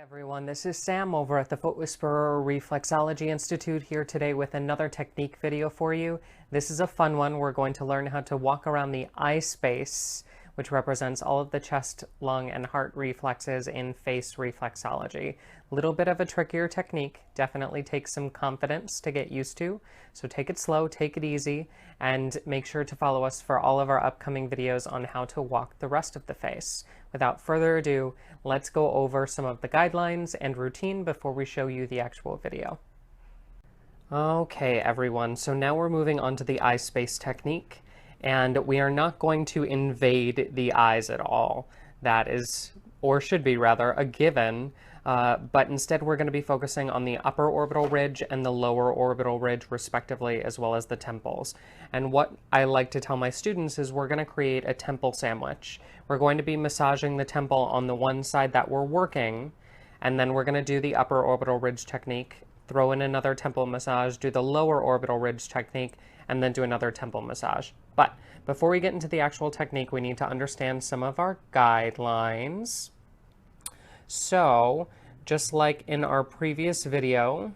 Everyone, this is Sam over at the Foot Whisperer Reflexology Institute here today with another technique video for you. This is a fun one. We're going to learn how to walk around the eye space, which represents all of the chest, lung, and heart reflexes in face reflexology. A little bit of a trickier technique, definitely takes some confidence to get used to. So take it slow, take it easy, and make sure to follow us for all of our upcoming videos on how to walk the rest of the face. Without further ado, let's go over some of the guidelines and routine before we show you the actual video. Okay, everyone, so now we're moving on to the eye space technique, and we are not going to invade the eyes at all. That is, or should be rather, a given, but instead we're going to be focusing on the upper orbital ridge and the lower orbital ridge respectively, as well as the temples. And what I like to tell my students is we're going to create a temple sandwich. We're going to be massaging the temple on the one side that we're working, and then we're going to do the upper orbital ridge technique, throw in another temple massage, do the lower orbital ridge technique, and then do another temple massage. But before we get into the actual technique, we need to understand some of our guidelines. So, just like in our previous video,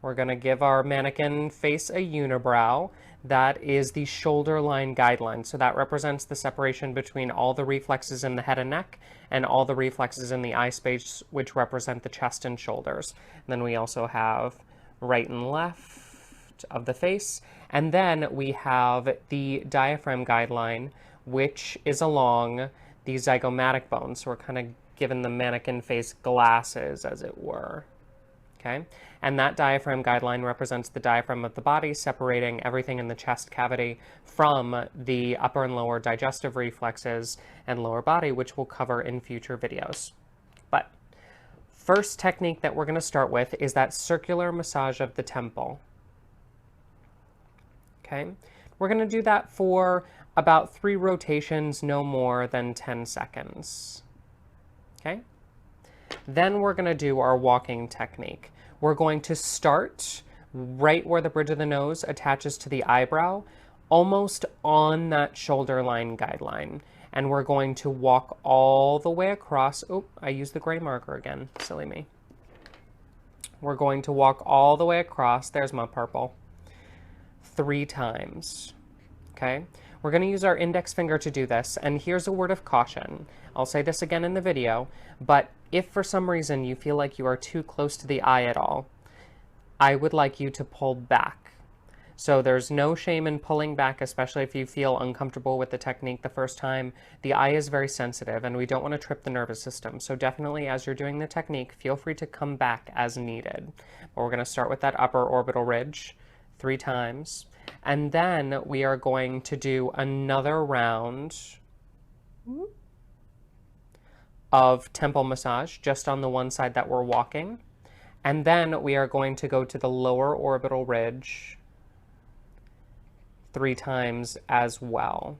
we're going to give our mannequin face a unibrow. That is the shoulder line guideline. So that represents the separation between all the reflexes in the head and neck and all the reflexes in the eye space, which represent the chest and shoulders. And then we also have right and left of the face. And then we have the diaphragm guideline, which is along the zygomatic bone. So we're kind of given the mannequin face glasses, as it were. Okay, and that diaphragm guideline represents the diaphragm of the body, separating everything in the chest cavity from the upper and lower digestive reflexes and lower body, which we'll cover in future videos. But first technique that we're going to start with is that circular massage of the temple. Okay, we're going to do that for about 3 rotations, no more than 10 seconds. Okay, then we're going to do our walking technique. We're going to start right where the bridge of the nose attaches to the eyebrow, almost on that shoulder line guideline. And we're going to walk all the way across. Oh, I used the gray marker again. Silly me. We're going to walk all the way across. There's my purple. 3 times. Okay? We're going to use our index finger to do this, and here's a word of caution. I'll say this again in the video, but if for some reason you feel like you are too close to the eye at all, I would like you to pull back. So there's no shame in pulling back, especially if you feel uncomfortable with the technique the first time. The eye is very sensitive, and we don't want to trip the nervous system. So definitely, as you're doing the technique, feel free to come back as needed. But we're going to start with that upper orbital ridge 3 times. And then we are going to do another round of temple massage just on the one side that we're walking. And then we are going to go to the lower orbital ridge 3 times as well.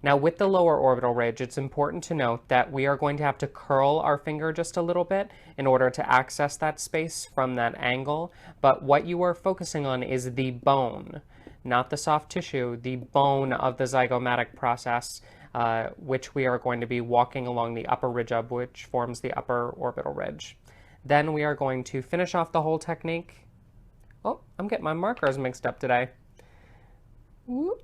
Now with the lower orbital ridge, it's important to note that we are going to have to curl our finger just a little bit in order to access that space from that angle. But what you are focusing on is the bone, not the soft tissue, the bone of the zygomatic process, which we are going to be walking along the upper ridge of, which forms the upper orbital ridge. Then we are going to finish off the whole technique. Oh, I'm getting my markers mixed up today. Whoop.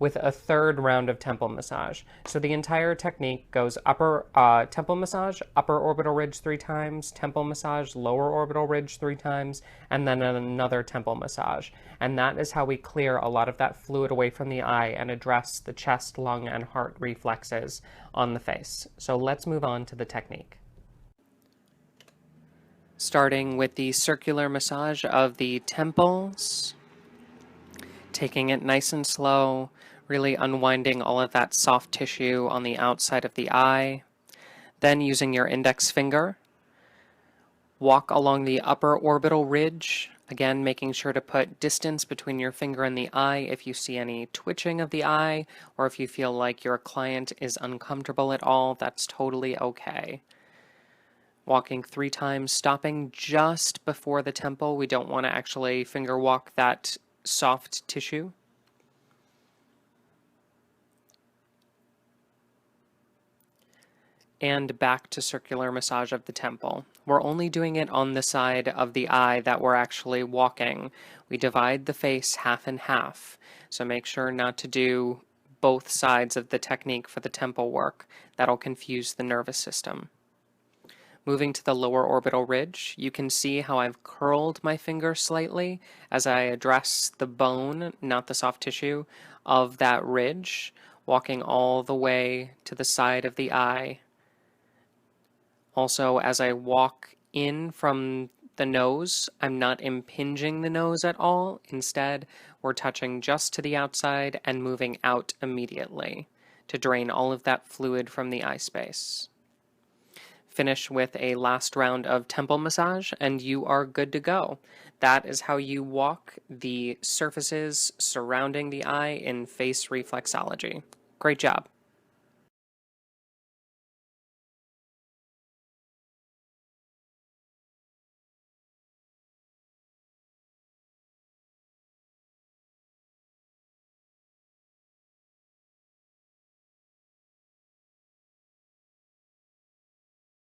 With a 3rd round of temple massage. So the entire technique goes upper temple massage, upper orbital ridge 3 times, temple massage, lower orbital ridge 3 times, and then another temple massage. And that is how we clear a lot of that fluid away from the eye and address the chest, lung, and heart reflexes on the face. So let's move on to the technique. Starting with the circular massage of the temples, taking it nice and slow, really unwinding all of that soft tissue on the outside of the eye. Then using your index finger, walk along the upper orbital ridge, again making sure to put distance between your finger and the eye if you see any twitching of the eye, or if you feel like your client is uncomfortable at all, that's totally okay. Walking 3 times, stopping just before the temple. We don't want to actually finger walk that soft tissue. and back to circular massage of the temple. We're only doing it on the side of the eye that we're actually walking. We divide the face half and half, so make sure not to do both sides of the technique for the temple work. That'll confuse the nervous system. Moving to the lower orbital ridge, you can see how I've curled my finger slightly as I address the bone, not the soft tissue, of that ridge, walking all the way to the side of the eye. Also, as I walk in from the nose, I'm not impinging the nose at all. Instead, we're touching just to the outside and moving out immediately to drain all of that fluid from the eye space. Finish with a last round of temple massage and you are good to go. That is how you walk the surfaces surrounding the eye in face reflexology. Great job.